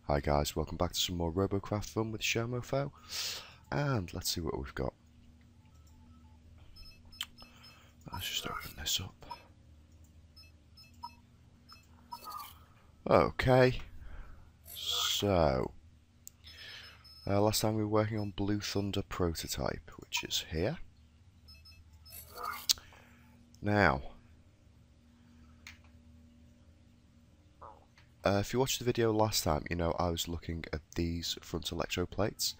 Hi guys, welcome back to some more Robocraft fun with Showmofo, and let's see what we've got. Let's just open this up. Okay, so last time we were working on Blue Thunder prototype, which is here. Now, if you watched the video last time, you know I was looking at these front electroplates,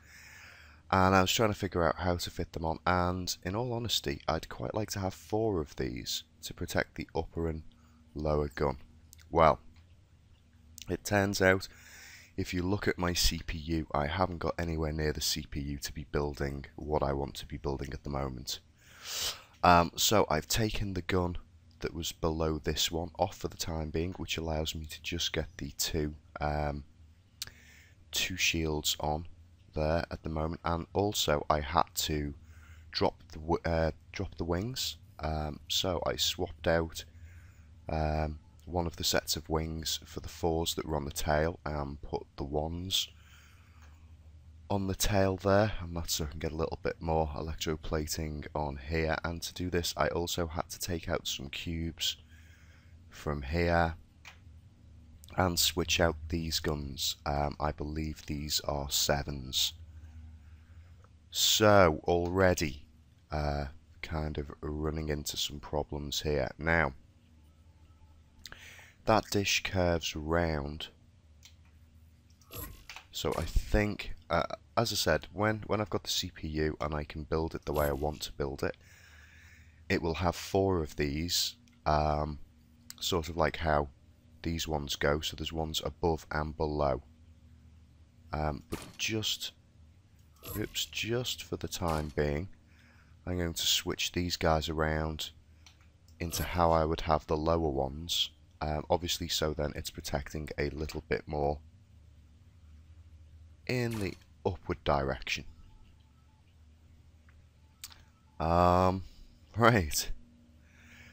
and I was trying to figure out how to fit them on, and in all honesty, I'd quite like to have 4 of these to protect the upper and lower gun. Well, it turns out, if you look at my CPU, I haven't got anywhere near the CPU to be building what I want to be building at the moment. So I've taken the gun that was below this one off for the time being, which allows me to just get the two shields on there at the moment, and also I had to drop the wings, so I swapped out one of the sets of wings for the 4s that were on the tail and put the 1s on the tail there, and that's so I can get a little bit more electroplating on here. And to do this I also had to take out some cubes from here and switch out these guns. I believe these are 7s. So already kind of running into some problems here. Now, that dish curves round, so I think, as I said, when I've got the CPU and I can build it the way I want to build it, it will have 4 of these, sort of like how these ones go, so there's ones above and below. But just for the time being, I'm going to switch these guys around into how I would have the lower ones, obviously, so then it's protecting a little bit more in the upward direction. Right.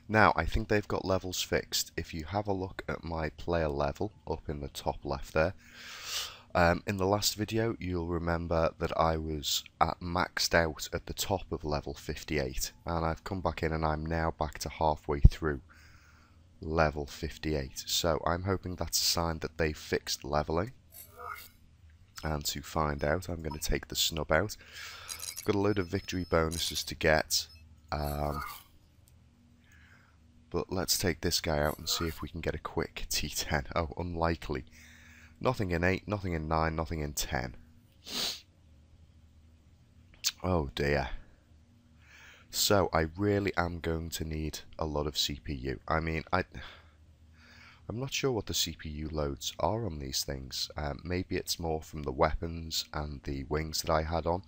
Now, I think they've got levels fixed. If you have a look at my player level up in the top left there, in the last video you'll remember that I was maxed out at the top of level 58, and I've come back in and I'm now back to halfway through level 58. So I'm hoping that's a sign that they fixed leveling. And to find out, I'm going to take the snub out. I've got a load of victory bonuses to get, but let's take this guy out and see if we can get a quick T10. Oh, unlikely. Nothing in 8, nothing in 9, nothing in 10. Oh dear. So I really am going to need a lot of CPU. I mean, I'm not sure what the CPU loads are on these things. Maybe it's more from the weapons and the wings that I had on.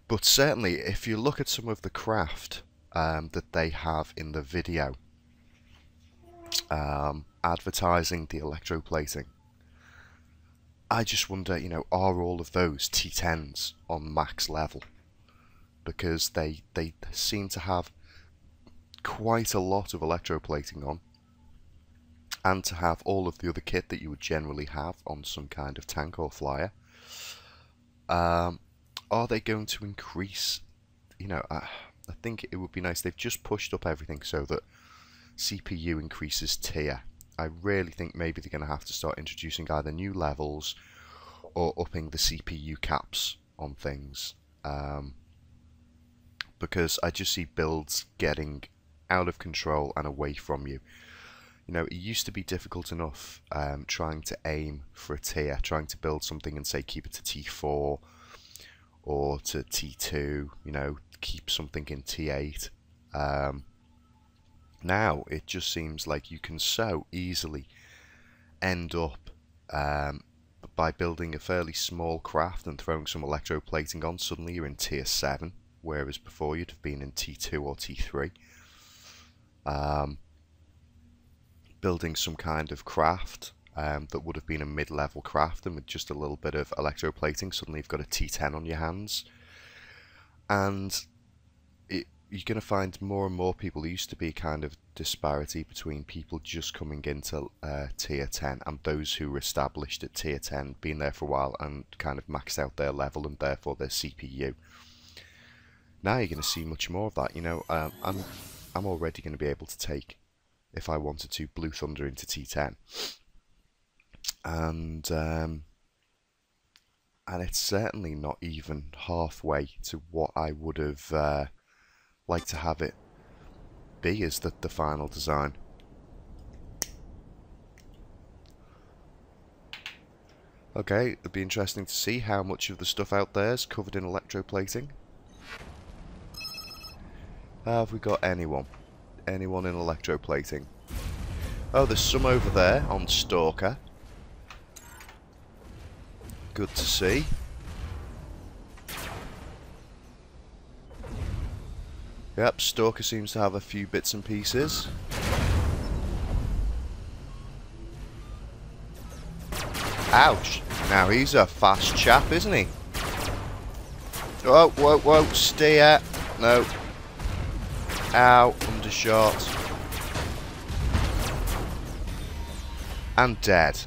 But certainly, if you look at some of the craft that they have in the video, advertising the electroplating, I just wonder, you know, are all of those T10s on max level? Because they seem to have quite a lot of electroplating on, and to have all of the other kit that you would generally have on some kind of tank or flyer. Are they going to increase, you know, I think it would be nice. They've just pushed up everything so that CPU increases tier. I really think maybe they're going to have to start introducing either new levels or upping the CPU caps on things, because I just see builds getting out of control and away from you. You know, it used to be difficult enough trying to aim for a tier, trying to build something and say keep it to T4 or to T2, you know, keep something in T8. Now it just seems like you can so easily end up by building a fairly small craft and throwing some electroplating on. Suddenly you're in Tier 7, whereas before you'd have been in T2 or T3. Building some kind of craft that would have been a mid-level craft, and with just a little bit of electroplating, suddenly you've got a T10 on your hands. And you're going to find more and more people. There used to be kind of disparity between people just coming into tier 10 and those who were established at tier 10, been there for a while and kind of maxed out their level and therefore their CPU. Now you're going to see much more of that. You know, I'm already going to be able to take, if I wanted to, Blue Thunder into T10, and it's certainly not even halfway to what I would have liked to have it be as the final design. Okay, it'll be interesting to see how much of the stuff out there is covered in electroplating. Have we got anyone? Anyone in electroplating? Oh, there's some over there on Stalker. Good to see. Yep, Stalker seems to have a few bits and pieces. Ouch! Now he's a fast chap, isn't he? Whoa, whoa, whoa, steer! No. Ow, undershot. And dead.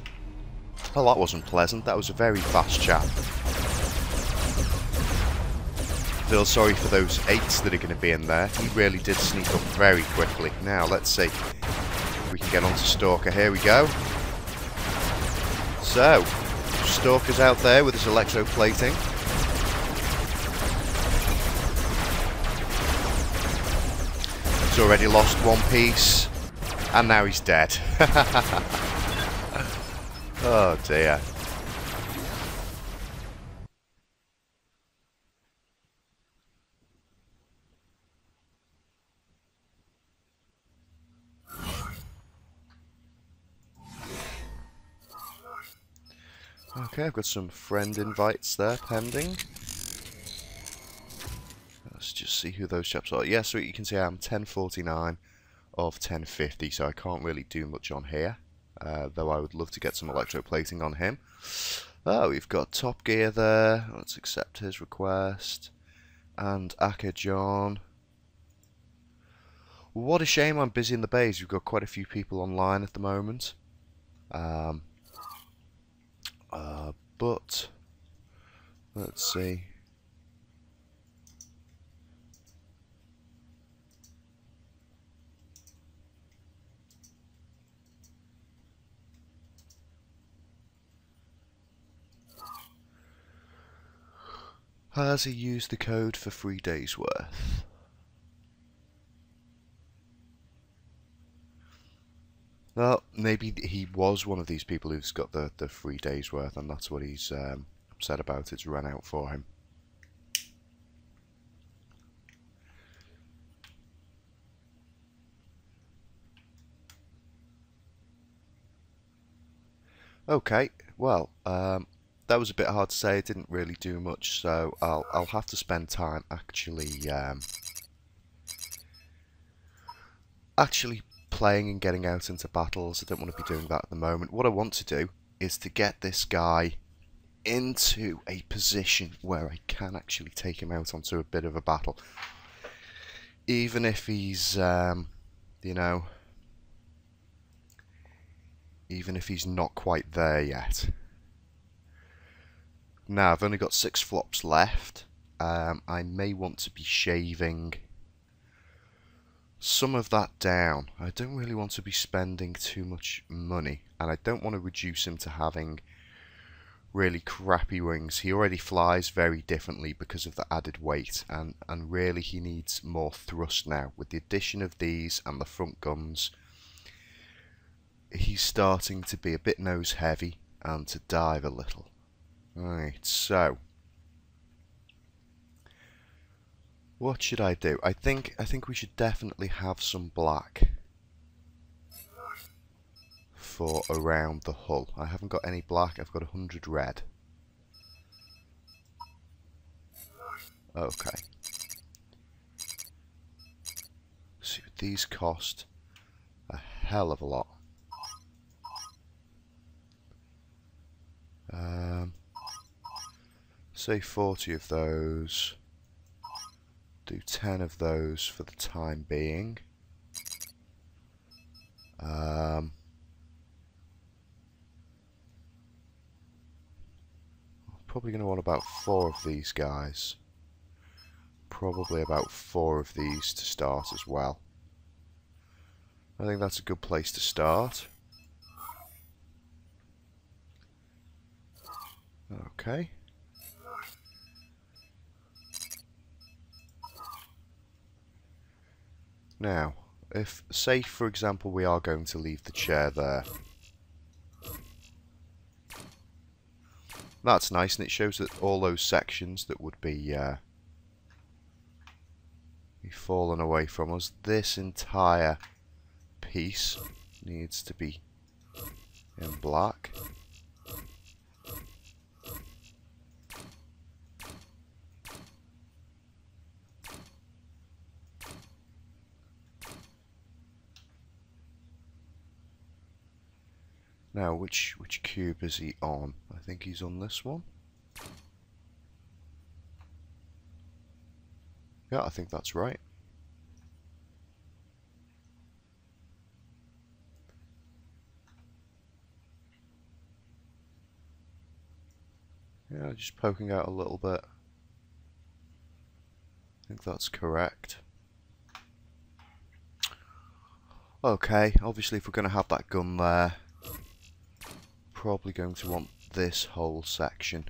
Well, that wasn't pleasant. That was a very fast chap. Feel sorry for those 8s that are going to be in there. He really did sneak up very quickly. Now, let's see if we can get onto Stalker. Here we go. So, Stalker's out there with his electroplating. He's already lost one piece. And now he's dead. Oh dear. Okay, I've got some friend invites there pending. Let's just see who those chaps are. Yeah, so you can see I'm 1049 of 1050, so I can't really do much on here. Though I would love to get some electroplating on him. Oh, we've got Top Gear there. Let's accept his request. And Aka John. What a shame I'm busy in the bays. We've got quite a few people online at the moment. But let's see. Has he used the code for 3 days worth? Well, maybe he was one of these people who's got the 3 days worth, and that's what he's upset about. It's run out for him. Okay, well, that was a bit hard to say. It didn't really do much, so I'll have to spend time actually playing and getting out into battles. I don't want to be doing that at the moment. What I want to do is to get this guy into a position where I can actually take him out onto a bit of a battle, even if he's you know, even if he's not quite there yet. Now I've only got 6 flops left. I may want to be shaving some of that down. I don't really want to be spending too much money, and I don't want to reduce him to having really crappy wings. He already flies very differently because of the added weight, and really he needs more thrust now. With the addition of these and the front guns, he's starting to be a bit nose heavy and to dive a little. Right, so what should I do? I think we should definitely have some black for around the hull. I haven't got any black. I've got 100 red. Okay. See, these cost a hell of a lot. Say 40 of those. do 10 of those for the time being. Probably going to want about 4 of these guys. Probably about 4 of these to start as well. I think that's a good place to start. Okay. Now, if, say for example, we are going to leave the chair there. That's nice, and it shows that all those sections that would be fallen away from us, this entire piece needs to be in black. Now, which cube is he on? I think he's on this one. Yeah, I think that's right. Yeah, just poking out a little bit. I think that's correct. Okay, obviously if we're going to have that gun there, probably going to want this whole section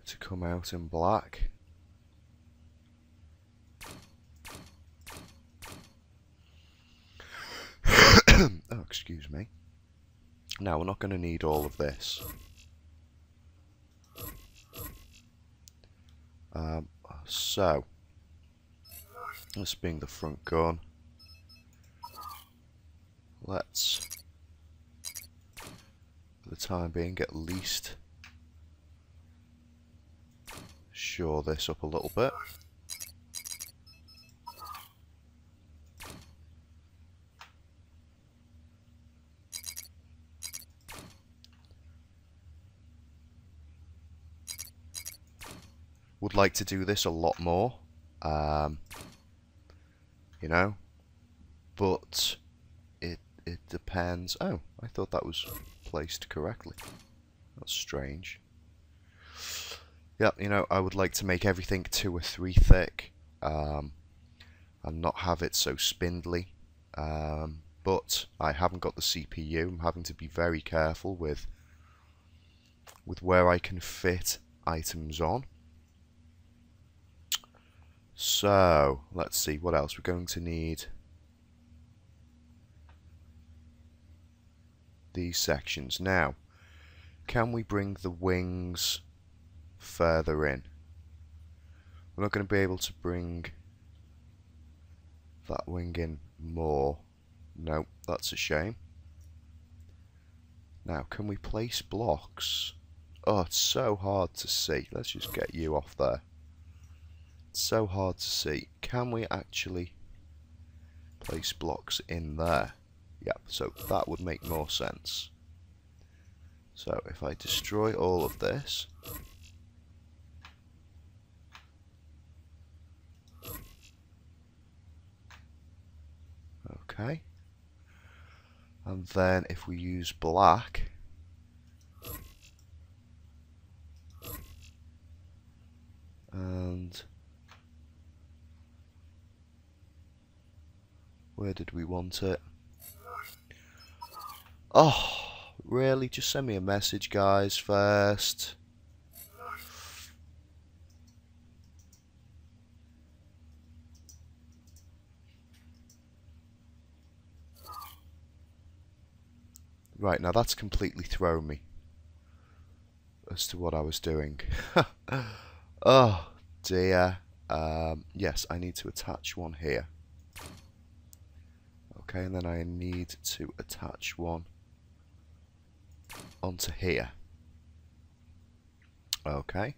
to come out in black. Oh, excuse me. Now, we're not going to need all of this. So, this being the front gun, let's, for the time being, at least shore this up a little bit. Would like to do this a lot more, you know, but it depends. Oh, I thought that was placed correctly. That's strange. Yeah, you know, I would like to make everything 2 or 3 thick, and not have it so spindly. But I haven't got the CPU. I'm having to be very careful with where I can fit items on. So, let's see, what else? We're going to need these sections. Now, can we bring the wings further in? We're not going to be able to bring that wing in more. No, that's a shame. Now, can we place blocks? Oh, it's so hard to see. Let's just get you off there. So hard to see. Can we actually place blocks in there? Yeah, so that would make more sense. So if I destroy all of this, okay, and then if we use black, and where did we want it? Oh, really? Just send me a message, guys, first. Right, now that's completely thrown me as to what I was doing. Oh, dear. Yes, I need to attach one here. Okay, and then I need to attach one onto here. Okay.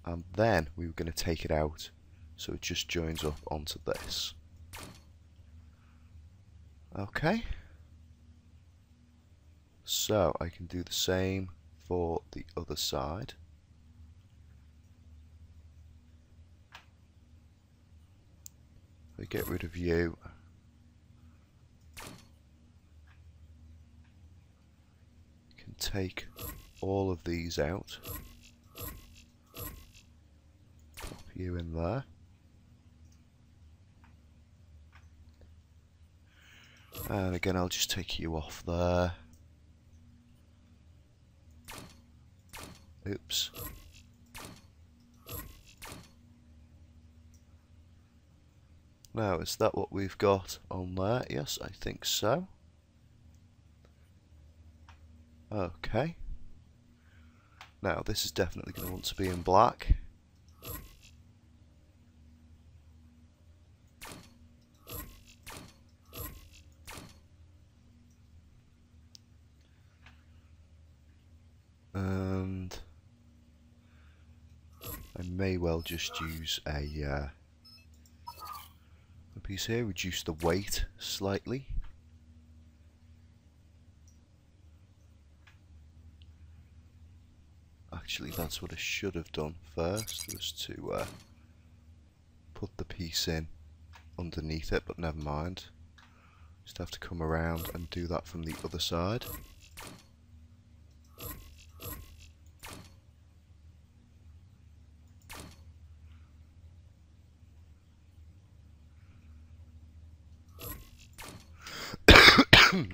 And then we were going to take it out so it just joins up onto this. Okay. So I can do the same for the other side. We get rid of you. Can take all of these out. Pop you in there. And again, I'll just take you off there. Oops. Now, is that what we've got on there? Yes, I think so. Okay. Now, this is definitely going to want to be in black. And I may well just use a piece here, reduce the weight slightly. Actually, that's what I should have done first, was to put the piece in underneath it, but never mind. Just have to come around and do that from the other side.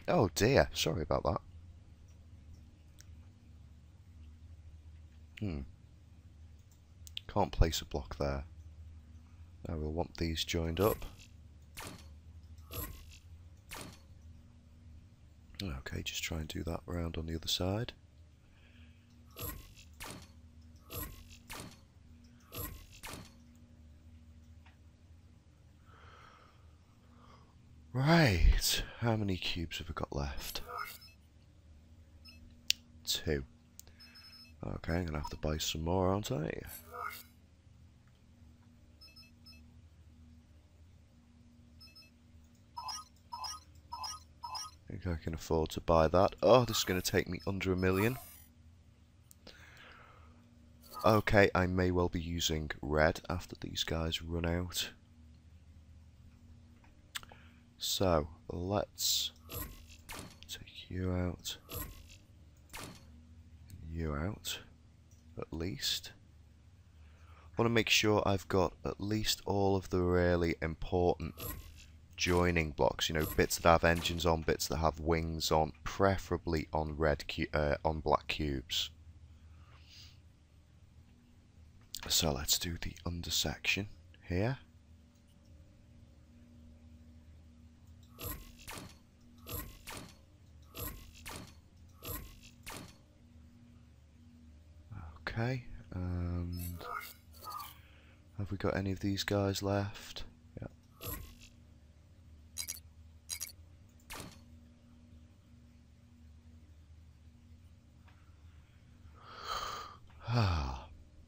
Oh dear, sorry about that. Can't place a block there. Now we'll want these joined up. Okay, just try and do that round on the other side. Right, how many cubes have we got left? 2. Okay, I'm going to have to buy some more, aren't I? I think I can afford to buy that. Oh, this is going to take me under 1 million. Okay, I may well be using red after these guys run out. So, let's take you out. You out, at least. I want to make sure I've got at least all of the really important joining blocks, you know, bits that have engines on, bits that have wings on, preferably on on black cubes. So let's do the undersection here. Okay, and have we got any of these guys left? Yeah.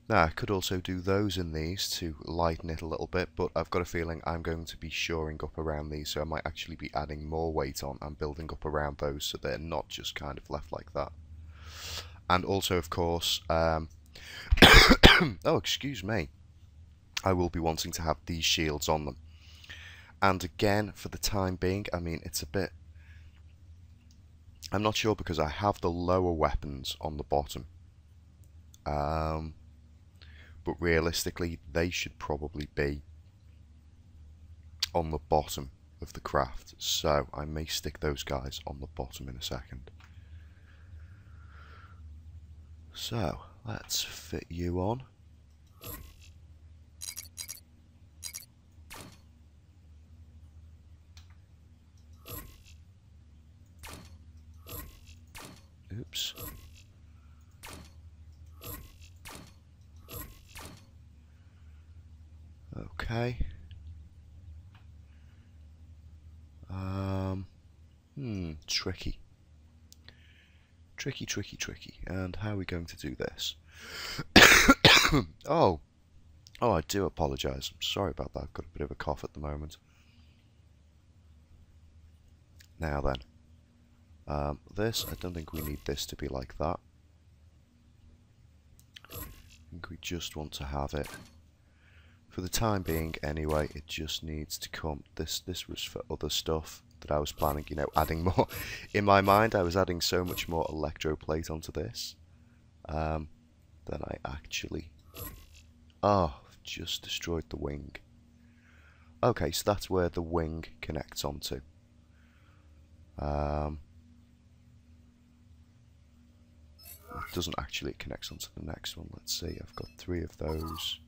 Now I could also do those in these to lighten it a little bit, but I've got a feeling I'm going to be shoring up around these, so I might actually be adding more weight on and building up around those so they're not just kind of left like that. And also, of course, oh, excuse me, I will be wanting to have these shields on them. And again, for the time being, I mean, it's a bit... I'm not sure because I have the lower weapons on the bottom. But realistically, they should probably be on the bottom of the craft. So I may stick those guys on the bottom in a second. So, let's fit you on. Oops. Okay. Tricky. Tricky. And how are we going to do this? Oh, I do apologise. I'm sorry about that. I've got a bit of a cough at the moment. Now then, This, I don't think we need this to be like that. I think we just want to have it, for the time being anyway, it just needs to come. This was for other stuff that I was planning, you know, adding more. In my mind, I was adding so much more electroplate onto this than I actually... Oh, I've just destroyed the wing. Okay, so that's where the wing connects onto. It doesn't actually, it connects onto the next one. Let's see, I've got 3 of those.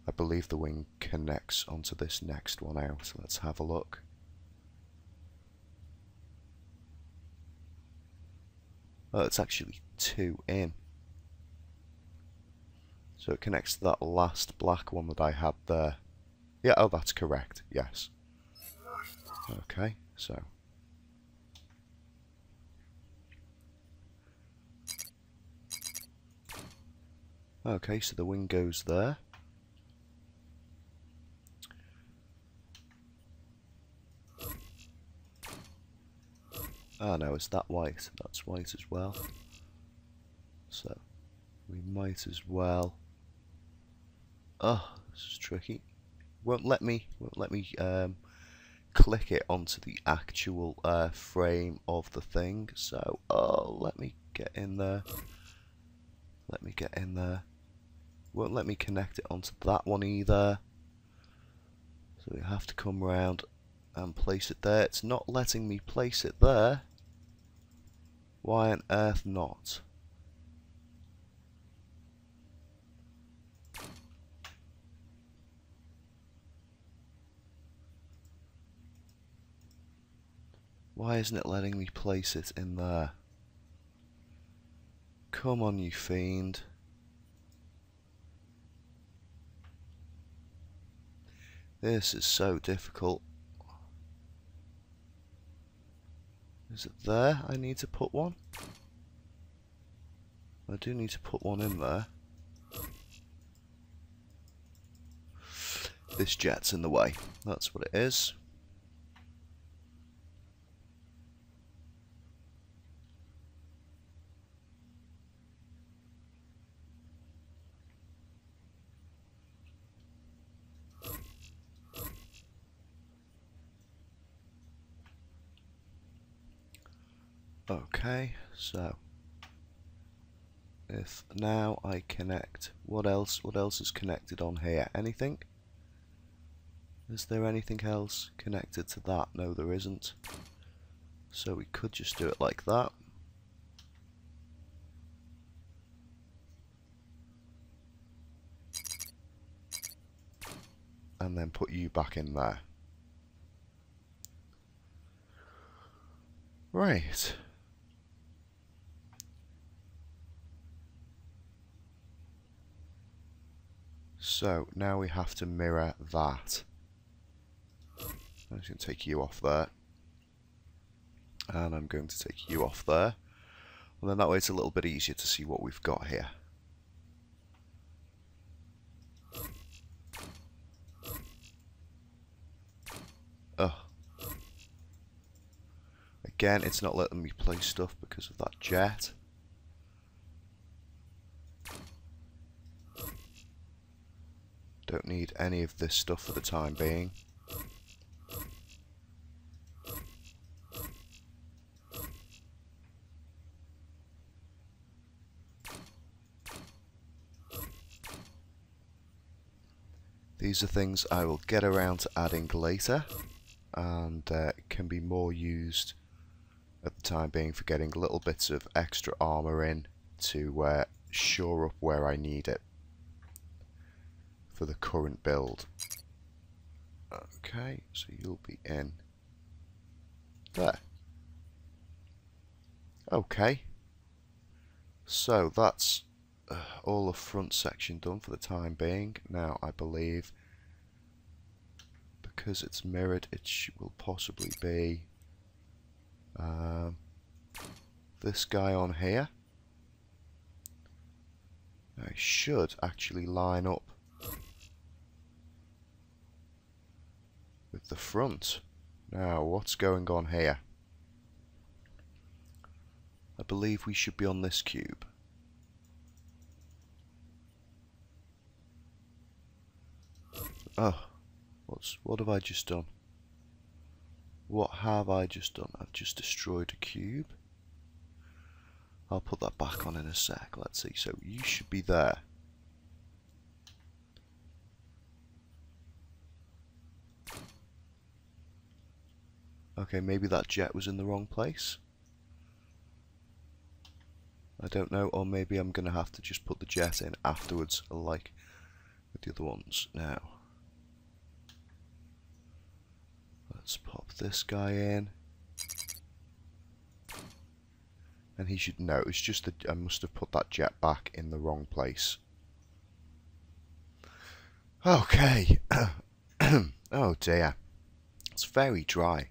I believe the wing connects onto this next one out. Let's have a look. Oh, it's actually 2 in. So it connects to that last black one that I had there. Yeah, oh, that's correct. Yes. Okay, so... Okay, so the wing goes there. Oh no, it's that white. That's white as well. So, we might as well... Oh, this is tricky. Won't let me click it onto the actual frame of the thing. So, oh, let me get in there. Let me get in there. Won't let me connect it onto that one either. So we have to come round and place it there. It's not letting me place it there. Why on earth not? Why isn't it letting me place it in there? Come on, you fiend. This is so difficult. Is it there? I need to put one? I do need to put one in there. This jet's in the way. That's what it is. Okay, so if now I connect, what else is connected on here? Anything? Is there anything else connected to that? No, there isn't. So we could just do it like that. And then put you back in there. Right. So now we have to mirror that. I'm just going to take you off there. And I'm going to take you off there. And then that way it's a little bit easier to see what we've got here. Oh. Again, it's not letting me place stuff because of that jet. Don't need any of this stuff for the time being. These are things I will get around to adding later, and can be more used at the time being for getting little bits of extra armour in to shore up where I need it for the current build. Okay, so you'll be in there. Okay, so that's all the front section done for the time being. Now I believe because it's mirrored it will possibly be this guy on here. I should actually line up with the front. Now, what's going on here? I believe we should be on this cube. Oh, what have I just done? What have I just done? I've just destroyed a cube. I'll put that back on in a sec. Let's see. So you should be there. Okay, maybe that jet was in the wrong place. I don't know, or maybe I'm going to have to just put the jet in afterwards, like with the other ones. Now, let's pop this guy in. And he should know, it's just that I must have put that jet back in the wrong place. Okay. Oh dear. It's very dry.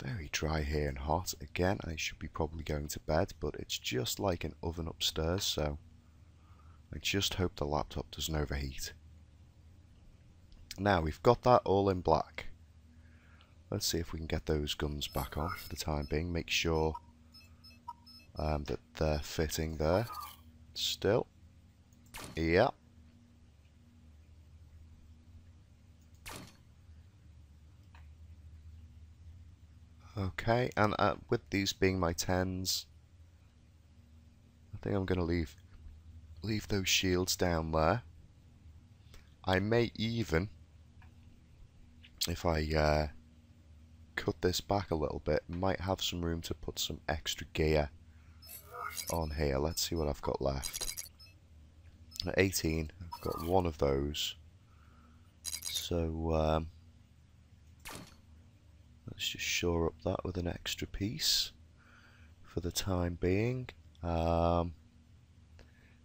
Very dry here and hot. Again, I should be probably going to bed, but it's just like an oven upstairs, so I just hope the laptop doesn't overheat. Now, we've got that all in black. Let's see if we can get those guns back on for the time being. Make sure that they're fitting there. Still. Yeah. Okay, and with these being my 10s, I think I'm going to leave those shields down there. I may even, if I cut this back a little bit, might have some room to put some extra gear on here. Let's see what I've got left. At 18, I've got one of those. So let's just shore up that with an extra piece for the time being. Now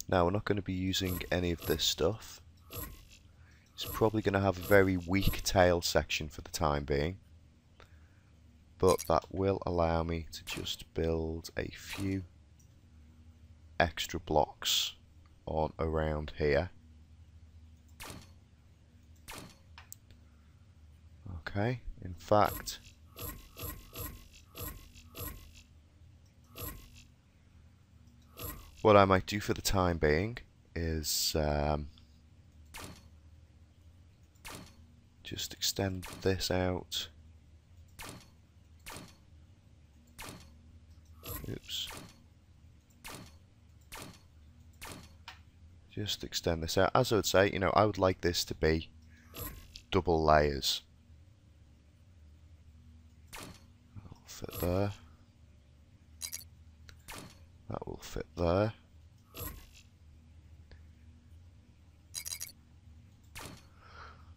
we're not going to be using any of this stuff. It's probably going to have a very weak tail section for the time being, but that will allow me to just build a few extra blocks on around here. Okay, in fact, what I might do for the time being is just extend this out. Oops. Just extend this out. As I would say, you know, I would like this to be double layers. That'll fit there. That will fit there.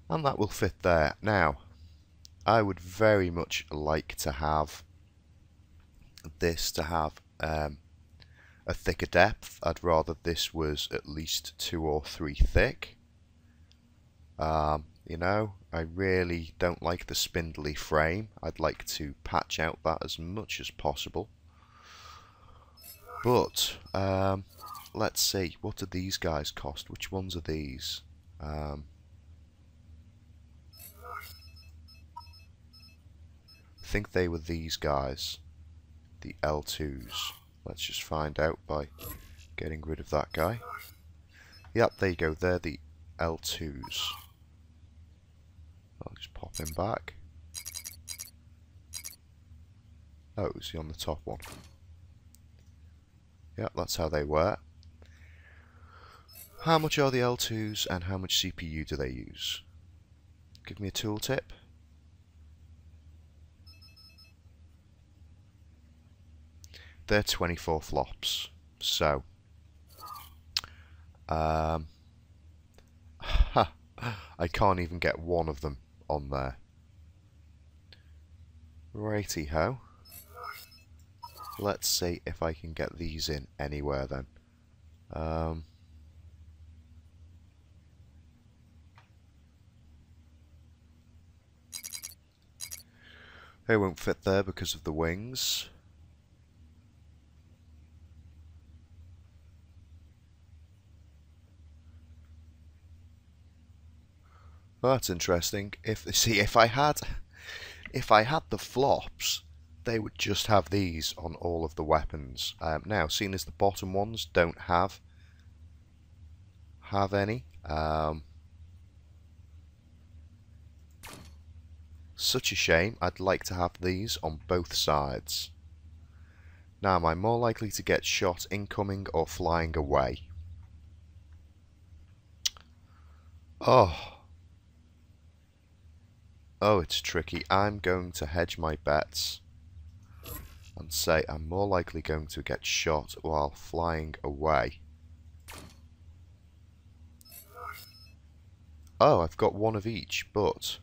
And that will fit there. Now, I would very much like to have this to have a thicker depth. I'd rather this was at least 2 or 3 thick. You know, I really don't like the spindly frame. I'd like to patch out that as much as possible. But let's see, what do these guys cost? Which ones are these? I think they were these guys, the L2s. Let's just find out by getting rid of that guy. Yep, there you go, they're the L2s. I'll just pop him back. Oh, is he on the top one? Yep, that's how they were. How much are the L2s and how much CPU do they use? Give me a tooltip. They're 24 flops, so I can't even get one of them on there. Righty-ho. Let's see if I can get these in anywhere then. They won't fit there because of the wings. Well, that's interesting. If I had If I had the flops, they would just have these on all of the weapons. Now, seeing as the bottom ones don't have any, such a shame. I'd like to have these on both sides. Now, am I more likely to get shot incoming or flying away? Oh, it's tricky. I'm going to hedge my bets and say I'm more likely going to get shot while flying away. Oh, I've got one of each, but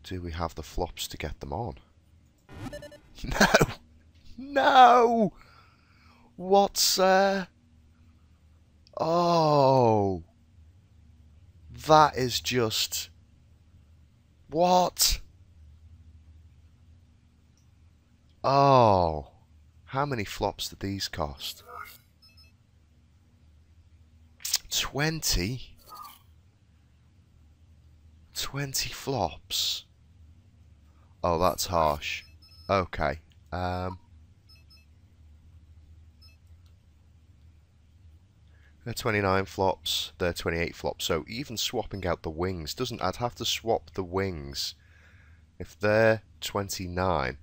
do we have the flops to get them on? No! No! What's Oh! That is just... What? Oh! How many flops did these cost? 20? 20 flops? Oh, that's harsh. Okay. They're 29 flops, they're 28 flops, so even swapping out the wings doesn't... I'd have to swap the wings. If they're 29...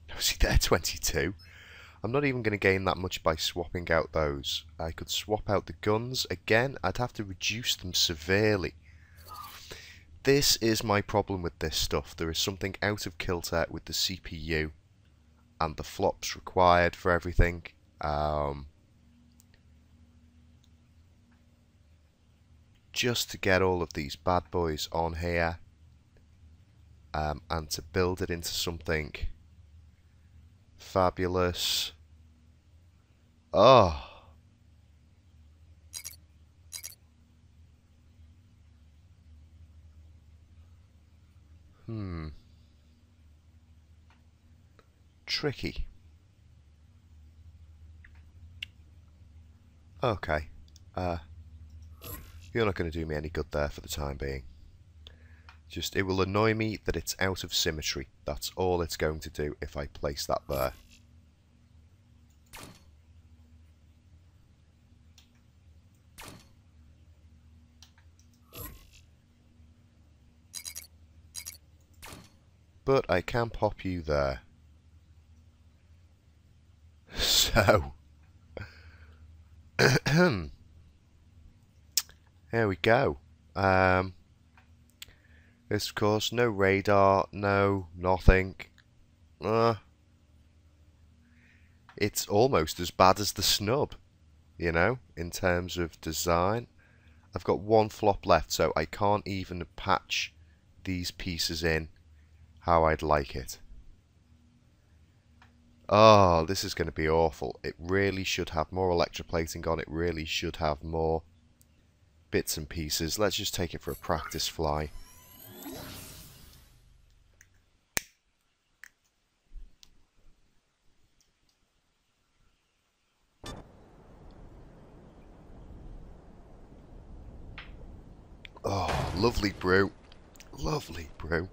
No, see, they're 22. I'm not even going to gain that much by swapping out those. I could swap out the guns. Again, I'd have to reduce them severely. This is my problem with this stuff. There is something out of kilter with the CPU and the flops required for everything. Just to get all of these bad boys on here and to build it into something fabulous. Oh. Tricky. Okay. You're not going to do me any good there for the time being. Just, it will annoy me that it's out of symmetry. That's all it's going to do if I place that there. But I can pop you there. So... There we go. This, of course, no radar, no nothing. It's almost as bad as the snub, you know, in terms of design. I've got one flop left, so I can't even patch these pieces in how I'd like it. Oh, this is going to be awful. It really should have more electroplating on. It really should have more bits and pieces. Let's just take it for a practice fly. Oh, lovely brew. Lovely brew.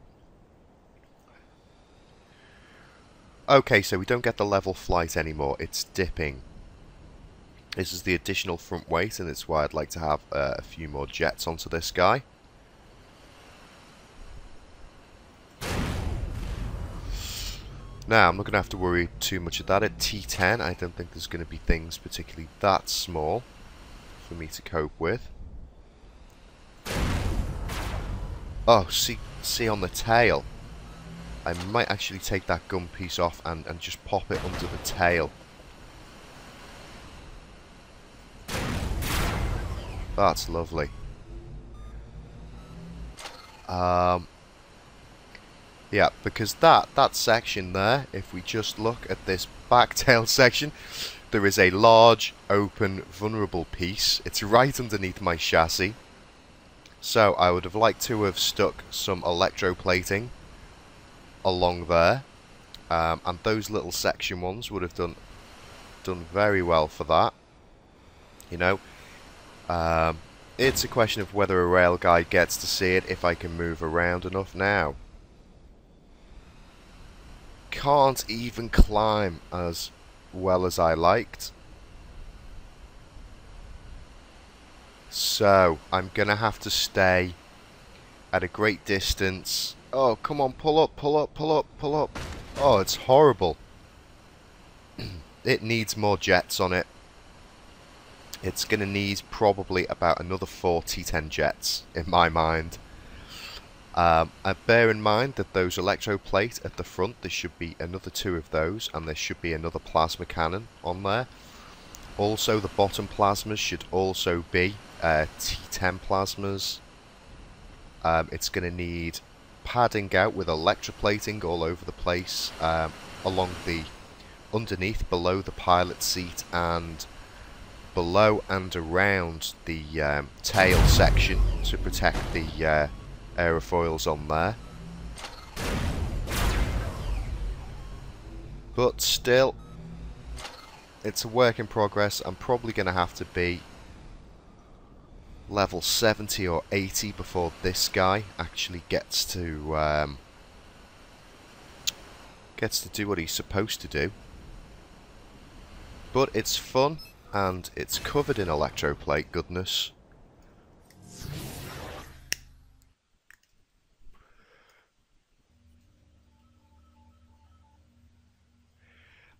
Okay, so we don't get the level flight anymore. It's dipping. This is the additional front weight, and it's why I'd like to have a few more jets onto this guy. Now, I'm not going to have to worry too much of that. At T10, I don't think there's going to be things particularly that small for me to cope with. Oh, see on the tail. I might actually take that gun piece off and just pop it under the tail. That's lovely. Yeah, because that section there, if we just look at this back tail section, there is a large, open, vulnerable piece. It's right underneath my chassis. So I would have liked to have stuck some electroplating along there, and those little section ones would have done very well for that. You know, It's a question of whether a rail guy gets to see it if I can move around enough now. Can't even climb as well as I liked. So, I'm going to have to stay at a great distance. Oh, come on, pull up, pull up, pull up, pull up. Oh, it's horrible. It needs more jets on it. It's going to need probably about another 4 T10 jets, in my mind. Bear in mind that those electroplate at the front, there should be another 2 of those, and there should be another plasma cannon on there. Also, the bottom plasmas should also be T10 plasmas. It's going to need padding out with electroplating all over the place, along the underneath, below the pilot seat, and below and around the tail section to protect the aerofoils on there. But still, it's a work in progress. I'm probably going to have to be level 70 or 80 before this guy actually gets to do what he's supposed to do. But it's fun, and it's covered in electroplate goodness.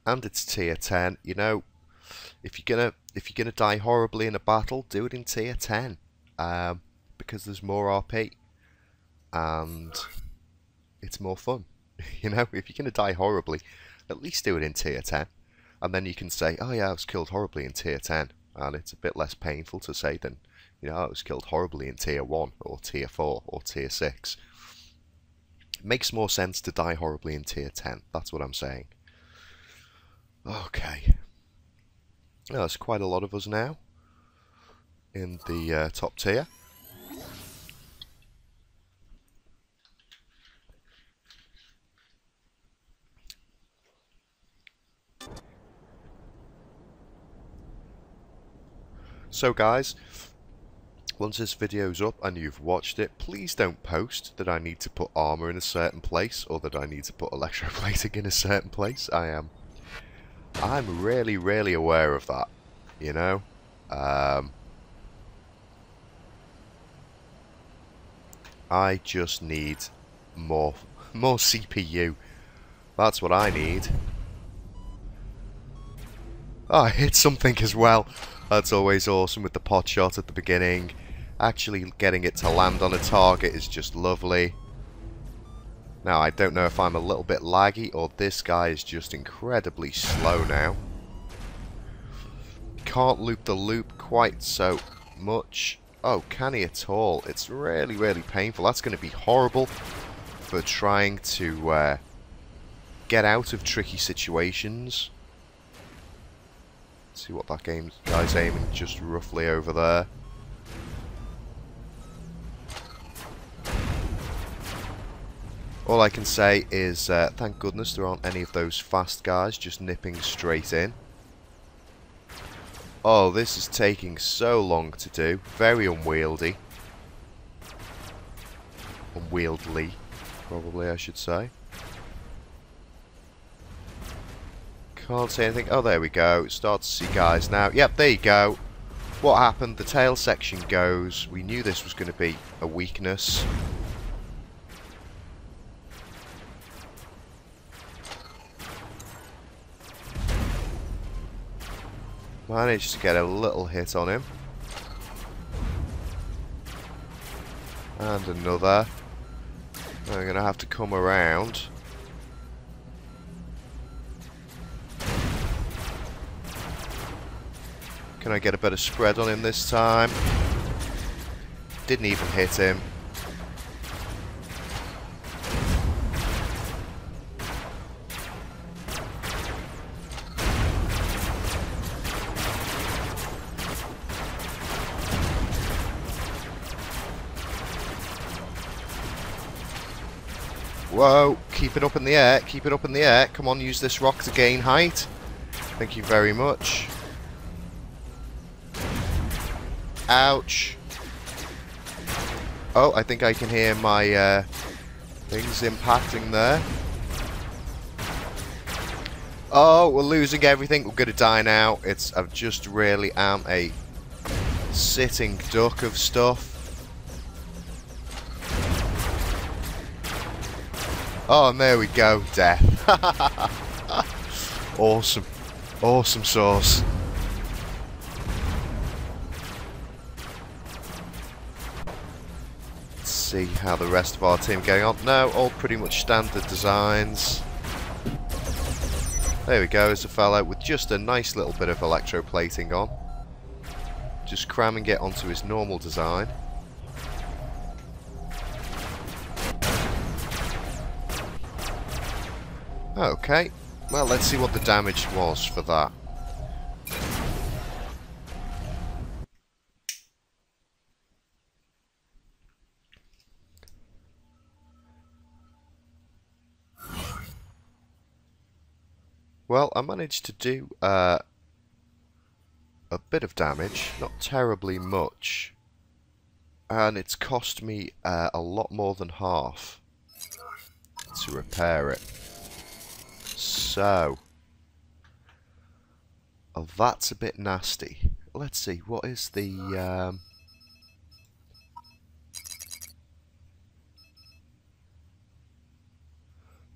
And it's tier 10. You know, if you're gonna die horribly in a battle, do it in tier 10, because there's more RP and it's more fun. You know, if you're gonna die horribly, at least do it in tier 10, and then you can say, "Oh yeah, I was killed horribly in tier 10," and it's a bit less painful to say than, you know, I was killed horribly in tier 1 or tier 4 or tier 6. It makes more sense to die horribly in tier 10. That's what I'm saying. Okay. Oh, there's quite a lot of us now in the top tier. So guys, once this video's up and you've watched it, please don't post that I need to put armour in a certain place or that I need to put electroplating in a certain place. I'm really aware of that, you know. I just need more CPU. That's what I need. Oh, I hit something as well. That's always awesome with the pot shot at the beginning. Actually getting it to land on a target is just lovely. Now, I don't know if I'm a little bit laggy or this guy is just incredibly slow now. Can't loop the loop quite so much. Oh, can he at all? It's really painful. That's going to be horrible for trying to get out of tricky situations. Let's see what that guy's aiming just roughly over there. All I can say is thank goodness there aren't any of those fast guys just nipping straight in. Oh, this is taking so long to do. Very unwieldy. Unwieldy, probably I should say. Can't see anything. Oh, there we go. Start to see guys now. Yep, there you go. What happened? The tail section goes. We knew this was going to be a weakness. Managed to get a little hit on him. And another. I'm going to have to come around. Can I get a better spread on him this time? Didn't even hit him. Whoa, keep it up in the air, keep it up in the air. Come on, use this rock to gain height. Thank you very much. Ouch. Oh, I think I can hear my things impacting there. Oh, we're losing everything. We're going to die now. I just really am a sitting duck of stuff. Oh, and there we go. Death. Awesome. Awesome sauce. Let's see how the rest of our team are going on. No, all pretty much standard designs. There we go, there's a fellow with just a nice little bit of electroplating on. Just cramming it onto his normal design. Okay, well, let's see what the damage was for that. Well, I managed to do a bit of damage, not terribly much, and it's cost me a lot more than half to repair it. So, oh, that's a bit nasty. Let's see, what is the...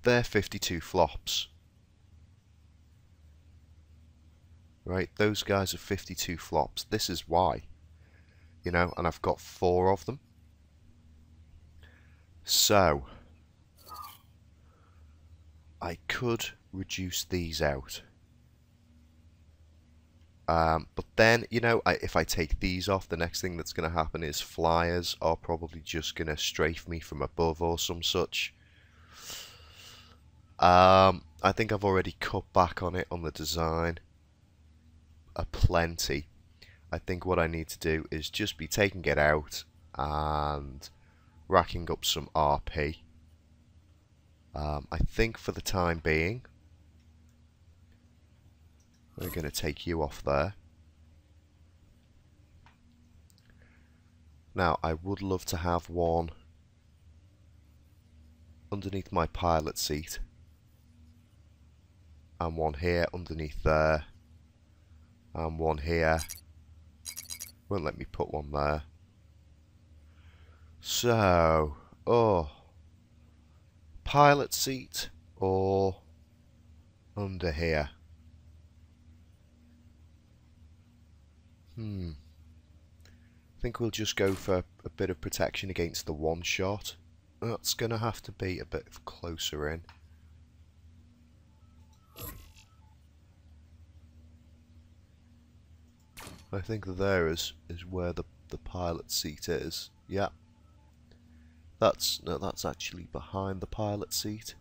They're 52 flops. Right, those guys are 52 flops. This is why. You know, and I've got 4 of them. So, I could reduce these out. But then, you know, if I take these off, the next thing that's going to happen is flyers are probably just going to strafe me from above or some such. I think I've already cut back on it on the design. Plenty. I think what I need to do is just be taking it out and racking up some RP. I think for the time being we're going to take you off there. Now I would love to have one underneath my pilot seat and one here underneath there. And one here. Won't let me put one there. So, pilot seat or under here. I think we'll just go for a bit of protection against the one shot. That's going to have to be a bit closer in. I think there is where the pilot seat is. Yeah. That's actually behind the pilot seat.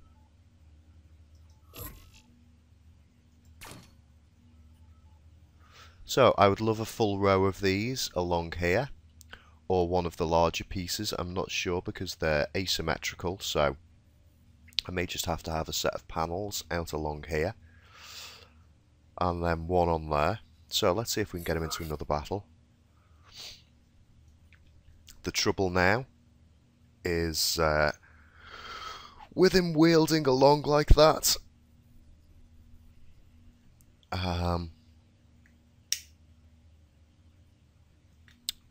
So I would love a full row of these along here, or one of the larger pieces. I'm not sure because they're asymmetrical, so I may just have to have a set of panels out along here, and then one on there. So let's see if we can get him into another battle. The trouble now is with him wielding along like that,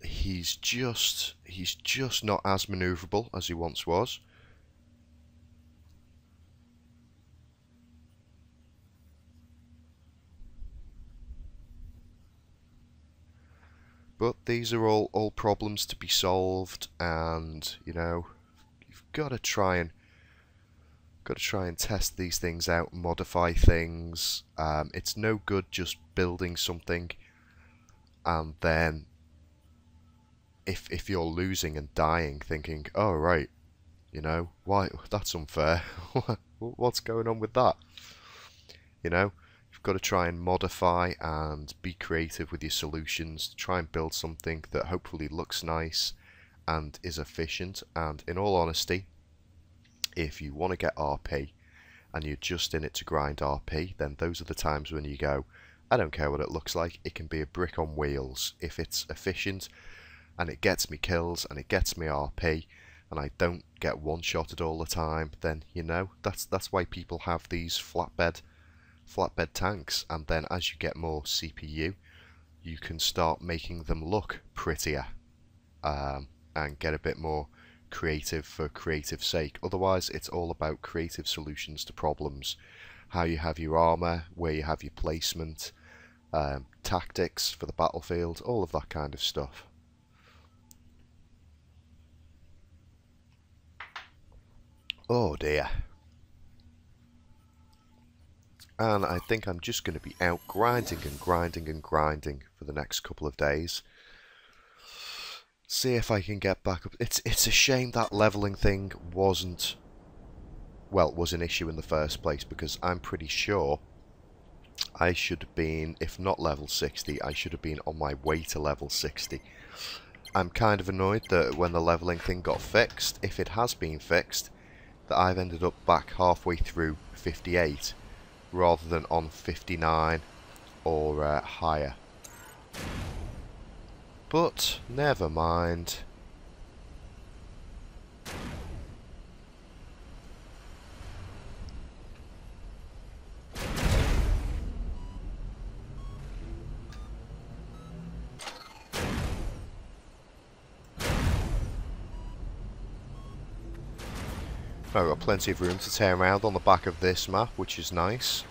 he's just not as maneuverable as he once was. But these are all problems to be solved, and you know, you've got to try and test these things out, modify things. It's no good just building something and then if you're losing and dying, thinking, oh right, you know, why, that's unfair. What's going on with that? You know, you've got to try and modify and be creative with your solutions. Try and build something that hopefully looks nice and is efficient. And in all honesty, if you want to get RP and you're just in it to grind RP, then those are the times when you go, I don't care what it looks like, it can be a brick on wheels. If it's efficient and it gets me kills and it gets me RP, and I don't get one-shotted all the time, then you know that's why people have these flatbed tanks. And then as you get more CPU, you can start making them look prettier, and get a bit more creative for creative sake. Otherwise, it's all about creative solutions to problems. How you have your armour, where you have your placement, tactics for the battlefield, all of that kind of stuff. Oh dear. And I think I'm just going to be out grinding and grinding and grinding for the next couple of days. See if I can get back up. It's a shame that leveling thing was an issue in the first place, because I'm pretty sure I should have been, if not level 60, I should have been on my way to level 60. I'm kind of annoyed that when the leveling thing got fixed, if it has been fixed, that I've ended up back halfway through 58 rather than on 59 or higher. But never mind. I've got plenty of room to tear around on the back of this map, which is nice.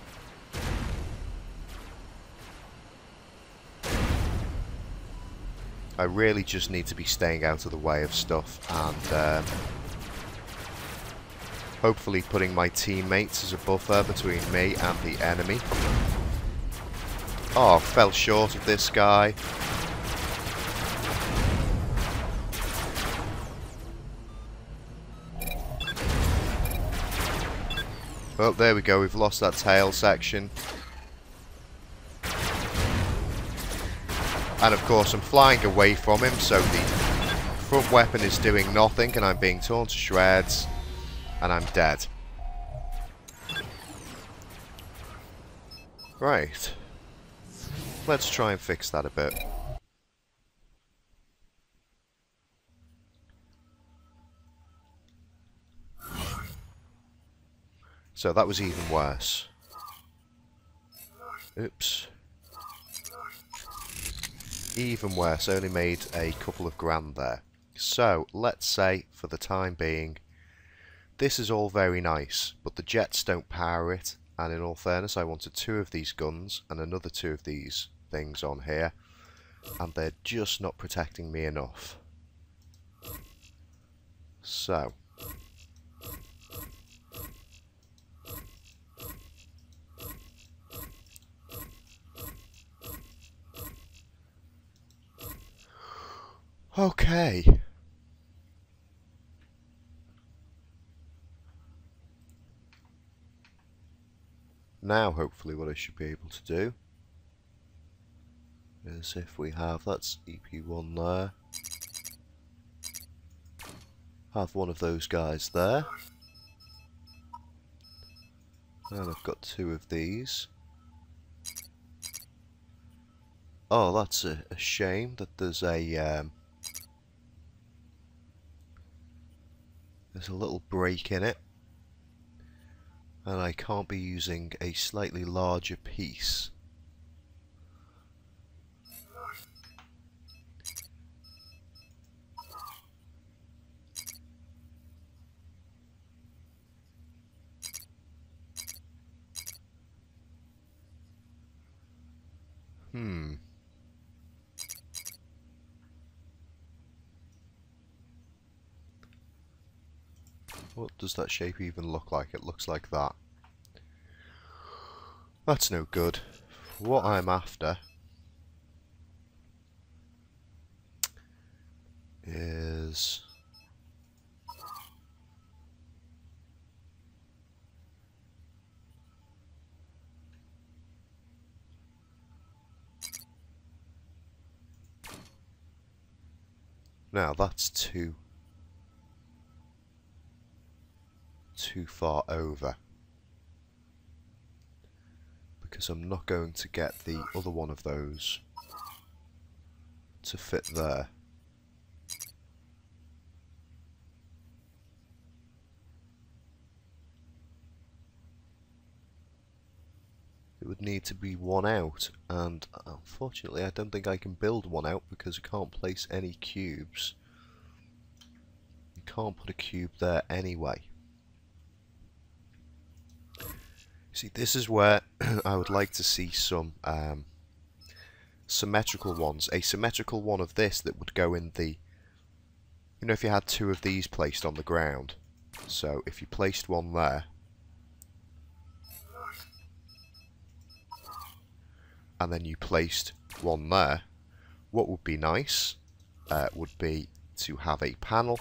I really just need to be staying out of the way of stuff, and hopefully putting my teammates as a buffer between me and the enemy. Oh, fell short of this guy. Oh, there we go, we've lost that tail section. And of course I'm flying away from him, so the front weapon is doing nothing and I'm being torn to shreds and I'm dead. Right. Let's try and fix that a bit. So that was even worse. Oops. Even worse, only made a couple of grand there. So, let's say, for the time being, this is all very nice, but the jets don't power it, and in all fairness, I wanted 2 of these guns, and another 2 of these things on here, and they're just not protecting me enough. So... okay. Now, hopefully, what I should be able to do is, if we have, that's EP1 there, have one of those guys there, and I've got 2 of these. Oh, that's a shame that there's a little break in it, and I can't be using a slightly larger piece. What does that shape even look like? It looks like that. That's no good. What I'm after is... now that's too far over, because I'm not going to get the other one of those to fit there. it would need to be one out, and unfortunately I don't think I can build one out because I can't place any cubes. You can't put a cube there anyway. See, this is where I would like to see some symmetrical ones. A symmetrical one of this that would go in the... You know, if you had two of these placed on the ground. So, if you placed one there, and then you placed one there, what would be nice would be to have a panel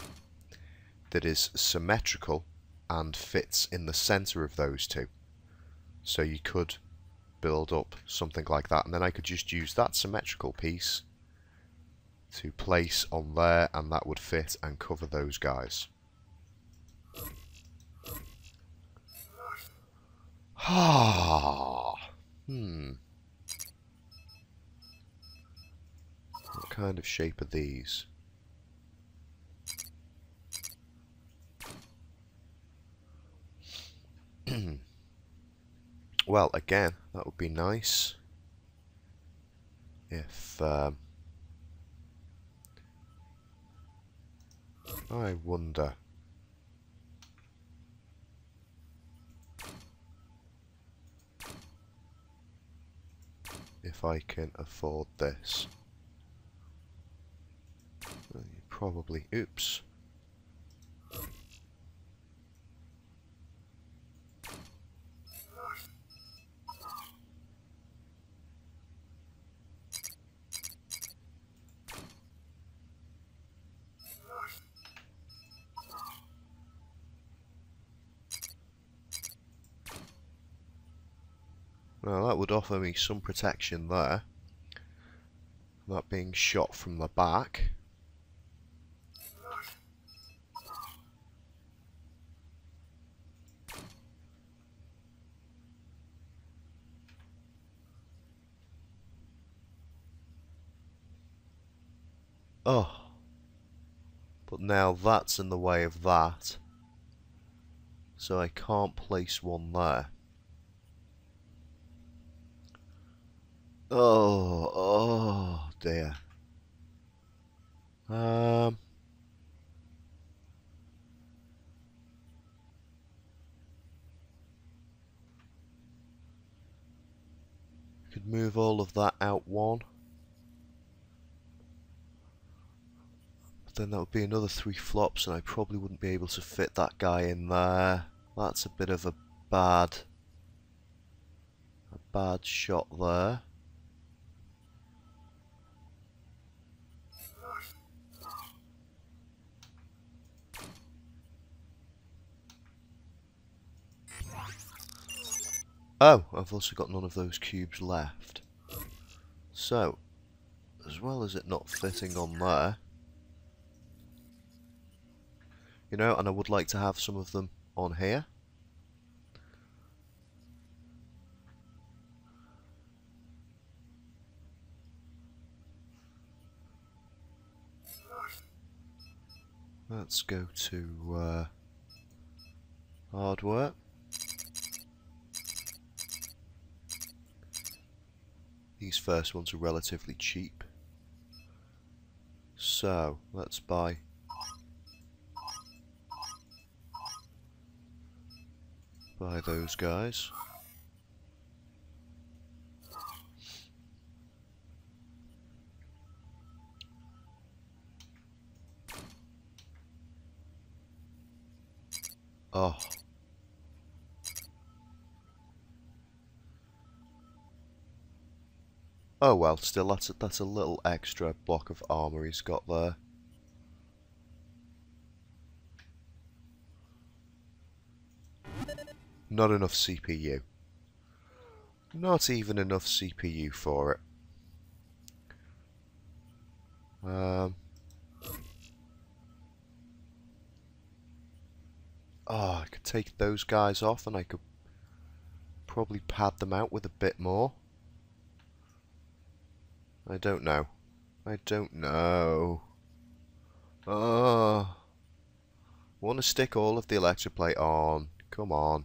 that is symmetrical and fits in the centre of those two. So you could build up something like that, and then I could just use that symmetrical piece to place on there, and that would fit and cover those guys. What kind of shape are these? Well, again, that would be nice if I wonder if I can afford this. Probably. Oops. Well, that would offer me some protection there. That being shot from the back. Oh. But now that's in the way of that. So I can't place one there. Oh dear. Could move all of that out one. But then that would be another 3 flops, and I probably wouldn't be able to fit that guy in there. That's a bit of a bad shot there. Oh, I've also got none of those cubes left. So, as well as it not fitting on there, you know, and I would like to have some of them on here. Let's go to hardware. These first ones are relatively cheap. So, let's buy those guys. Oh. Oh well, still that's a little extra block of armour he's got there. Not enough CPU. Not even enough CPU for it. Oh, I could take those guys off and I could probably pad them out with a bit more. I don't know. I don't know. Oh. I want to stick all of the electroplate on. Come on.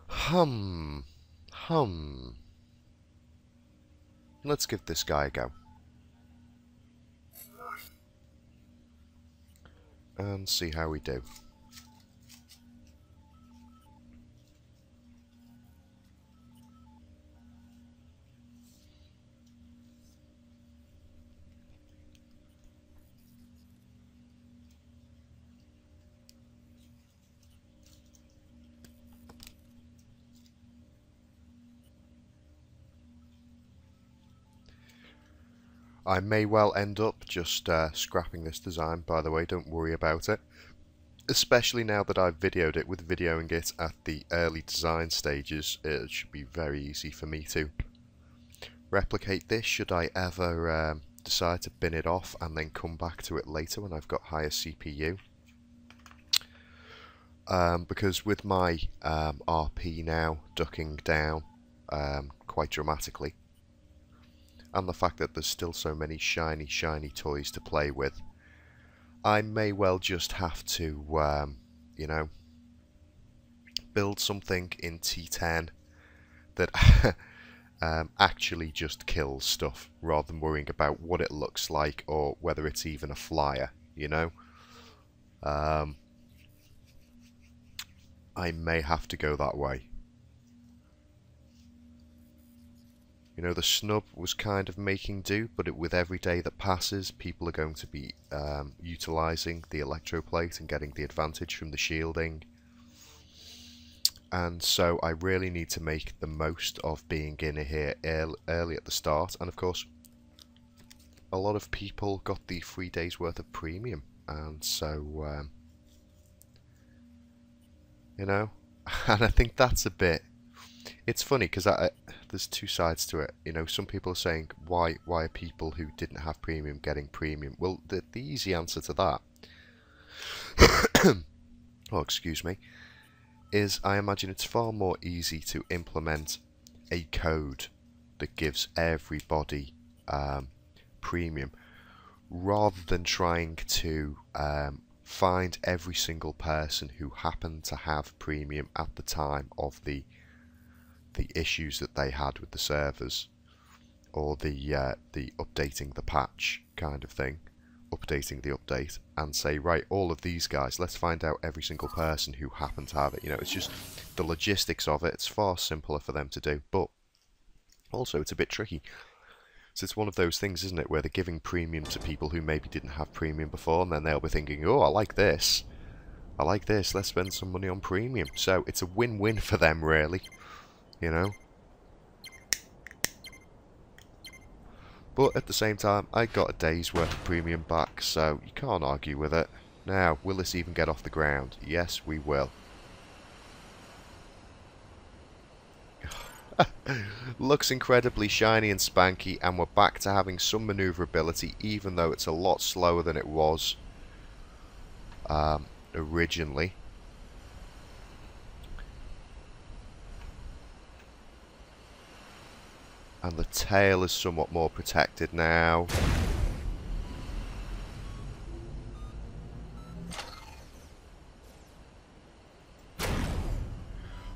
Hum. Hum. Let's give this guy a go. And see how we do. I may well end up just scrapping this design, by the way, don't worry about it. Especially now that I've videoed it, with videoing it at the early design stages, it should be very easy for me to replicate this should I ever decide to bin it off and then come back to it later when I've got higher CPU. Because with my RP now ducking down quite dramatically, and the fact that there's still so many shiny toys to play with, I may well just have to, you know, build something in T10 that actually just kills stuff, rather than worrying about what it looks like or whether it's even a flyer, you know? I may have to go that way. You know, the snub was kind of making do, but with every day that passes, people are going to be utilising the electroplate and getting the advantage from the shielding. And so I really need to make the most of being in here early at the start. And of course, a lot of people got the 3 days worth of premium. And so, you know, and I think that's a bit... It's funny because there's two sides to it. You know, some people are saying, why are people who didn't have premium getting premium? Well, the easy answer to that, oh, excuse me, is I imagine it's far more easy to implement a code that gives everybody premium, rather than trying to find every single person who happened to have premium at the time of the issues that they had with the servers, or the updating the patch kind of thing, updating the update, and say, right, all of these guys, let's find out every single person who happened to have it. You know, it's just the logistics of it. It's far simpler for them to do, but also it's a bit tricky. So it's one of those things, isn't it, where they're giving premium to people who maybe didn't have premium before, and then they'll be thinking, oh, I like this, let's spend some money on premium. So it's a win-win for them, really. You know, but at the same time, I got a day's worth of premium back, so you can't argue with it. Now, will this even get off the ground? Yes, we will. Looks incredibly shiny and spanky, and we're back to having some maneuverability, even though it's a lot slower than it was originally. And the tail is somewhat more protected now. I'm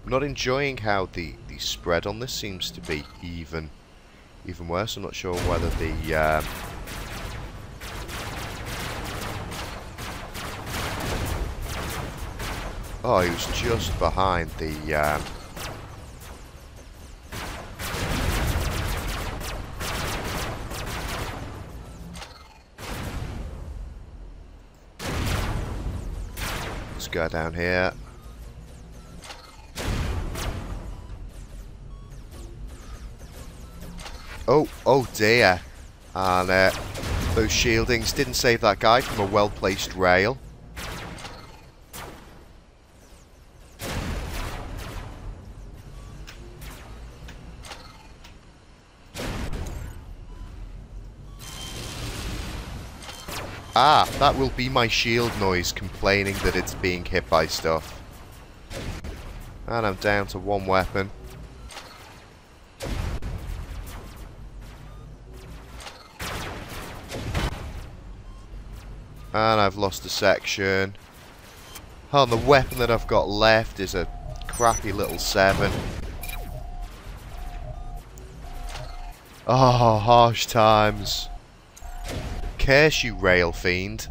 not enjoying how the spread on this seems to be even worse. I'm not sure whether the oh, he was just behind the let's go down here. Oh dear. And those shieldings didn't save that guy from a well-placed rail. Ah, that will be my shield noise complaining that it's being hit by stuff. And I'm down to one weapon. And I've lost a section. Oh, and the weapon that I've got left is a crappy little 7. Oh, harsh times. Curse you, rail fiend.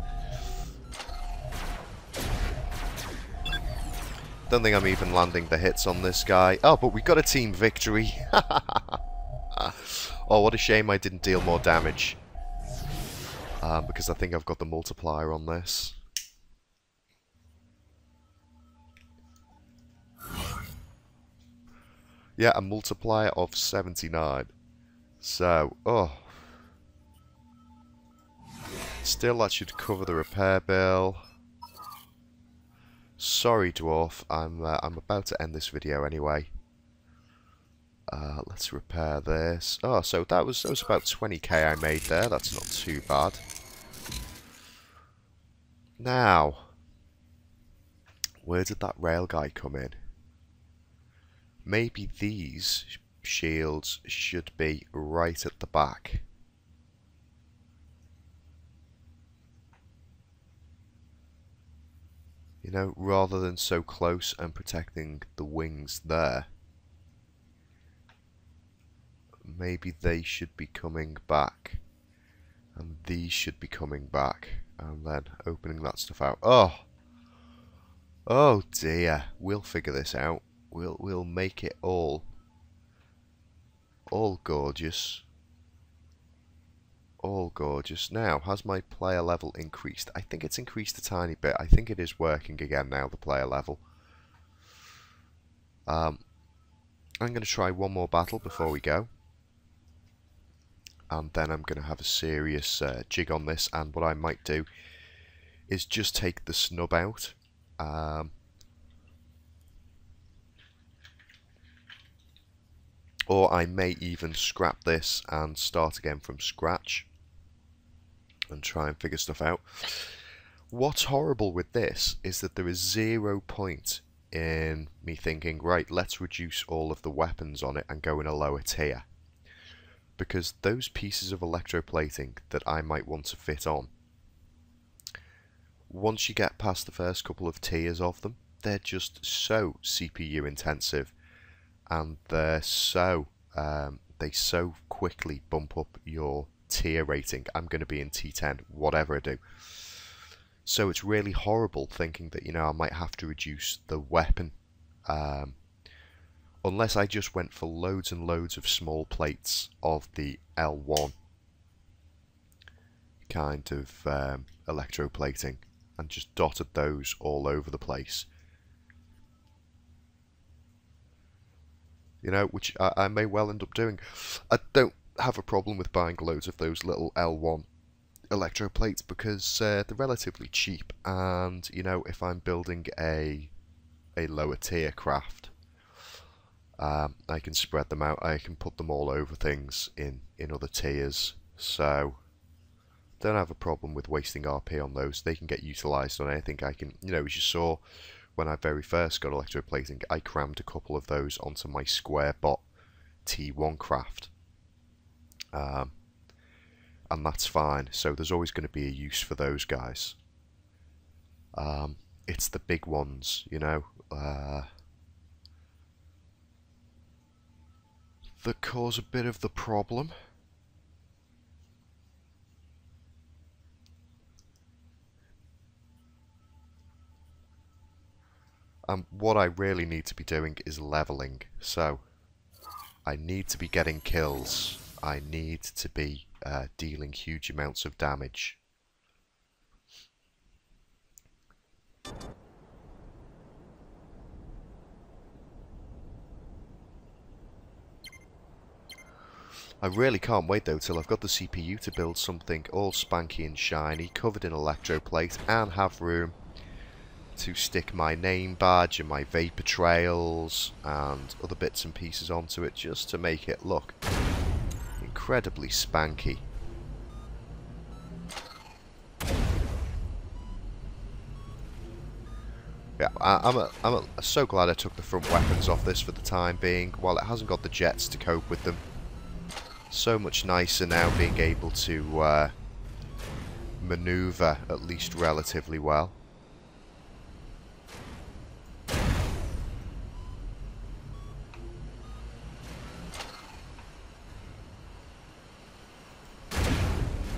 Don't think I'm even landing the hits on this guy. Oh, but we got a team victory. Oh, what a shame I didn't deal more damage. Because I think I've got the multiplier on this. Yeah, a multiplier of 79. So, oh. Still, that should cover the repair bill. Sorry, dwarf. I'm about to end this video anyway. Let's repair this. Oh, so that was about 20k I made there. That's not too bad. Now, where did that rail guy come in? Maybe these shields should be right at the back. You know, rather than so close and protecting the wings there. Maybe they should be coming back. And these should be coming back. And then opening that stuff out. Oh! Oh dear. We'll figure this out. We'll make it all gorgeous. All gorgeous. Now, has my player level increased? I think it's increased a tiny bit. I think it is working again now, the player level. I'm going to try one more battle before we go. And then I'm going to have a serious jig on this. And what I might do is just take the snub out. Or I may even scrap this and start again from scratch. And try and figure stuff out. What's horrible with this is that there is 0 point in me thinking, right, let's reduce all of the weapons on it and go in a lower tier. Because those pieces of electroplating that I might want to fit on, once you get past the first couple of tiers of them, they're just so CPU intensive, and they're so they so quickly bump up your tier rating. I'm going to be in T10 whatever I do. So it's really horrible thinking that, you know, I might have to reduce the weapon, unless I just went for loads and loads of small plates of the L1 kind of electroplating and just dotted those all over the place. You know, which I may well end up doing. I don't have a problem with buying loads of those little L1 electroplates because they're relatively cheap, and, you know, if I'm building a lower tier craft, I can spread them out. I can put them all over things in other tiers, so don't have a problem with wasting RP on those. They can get utilised on anything. I can, you know, as you saw when I very first got electroplating, I crammed a couple of those onto my square bot T1 craft, and that's fine. So there's always going to be a use for those guys. It's the big ones, you know, that cause a bit of the problem. What I really need to be doing is leveling. So I need to be getting kills. I need to be dealing huge amounts of damage. I really can't wait though till I've got the CPU to build something all spanky and shiny, covered in electroplate, and have room to stick my name badge and my vapor trails and other bits and pieces onto it, just to make it look incredibly spanky. Yeah, I'm so glad I took the front weapons off this for the time being, while it hasn't got the jets to cope with them. So much nicer now being able to maneuver at least relatively well.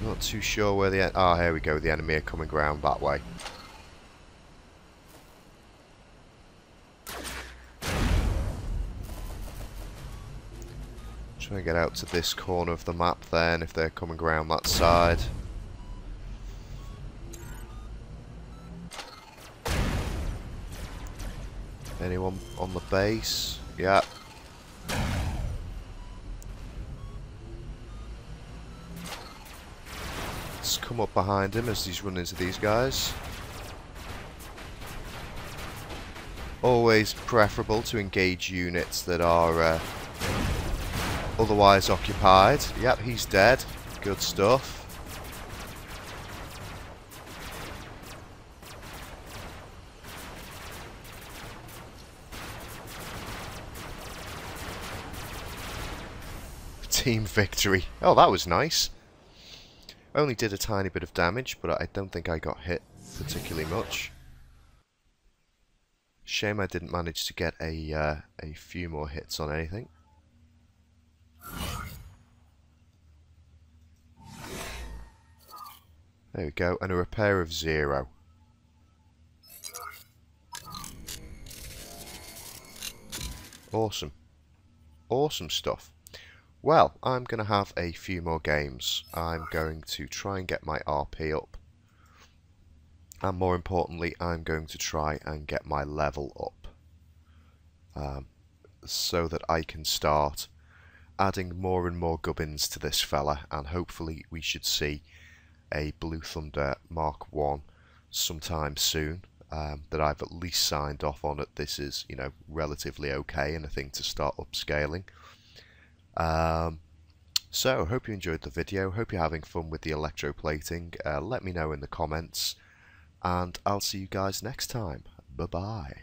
Not too sure where the... Ah, here we go. The enemy are coming round that way. Try and get out to this corner of the map then, if they're coming around that side. Anyone on the base? Yeah. Let's come up behind him as he's running into these guys. Always preferable to engage units that are otherwise occupied. Yep, he's dead. Good stuff. Team victory. Oh, that was nice. Only did a tiny bit of damage, but I don't think I got hit particularly much. Shame I didn't manage to get a few more hits on anything. There we go, and a repair of 0. Awesome. Awesome stuff. Well, I'm going to have a few more games. I'm going to try and get my RP up. And more importantly, I'm going to try and get my level up. So that I can start adding more and more gubbins to this fella. And hopefully we should see a Blue Thunder Mark 1 sometime soon. That I've at least signed off on it. This is, you know, relatively okay and a thing to start upscaling. So, hope you enjoyed the video, hope you're having fun with the electroplating, let me know in the comments, and I'll see you guys next time. Bye bye.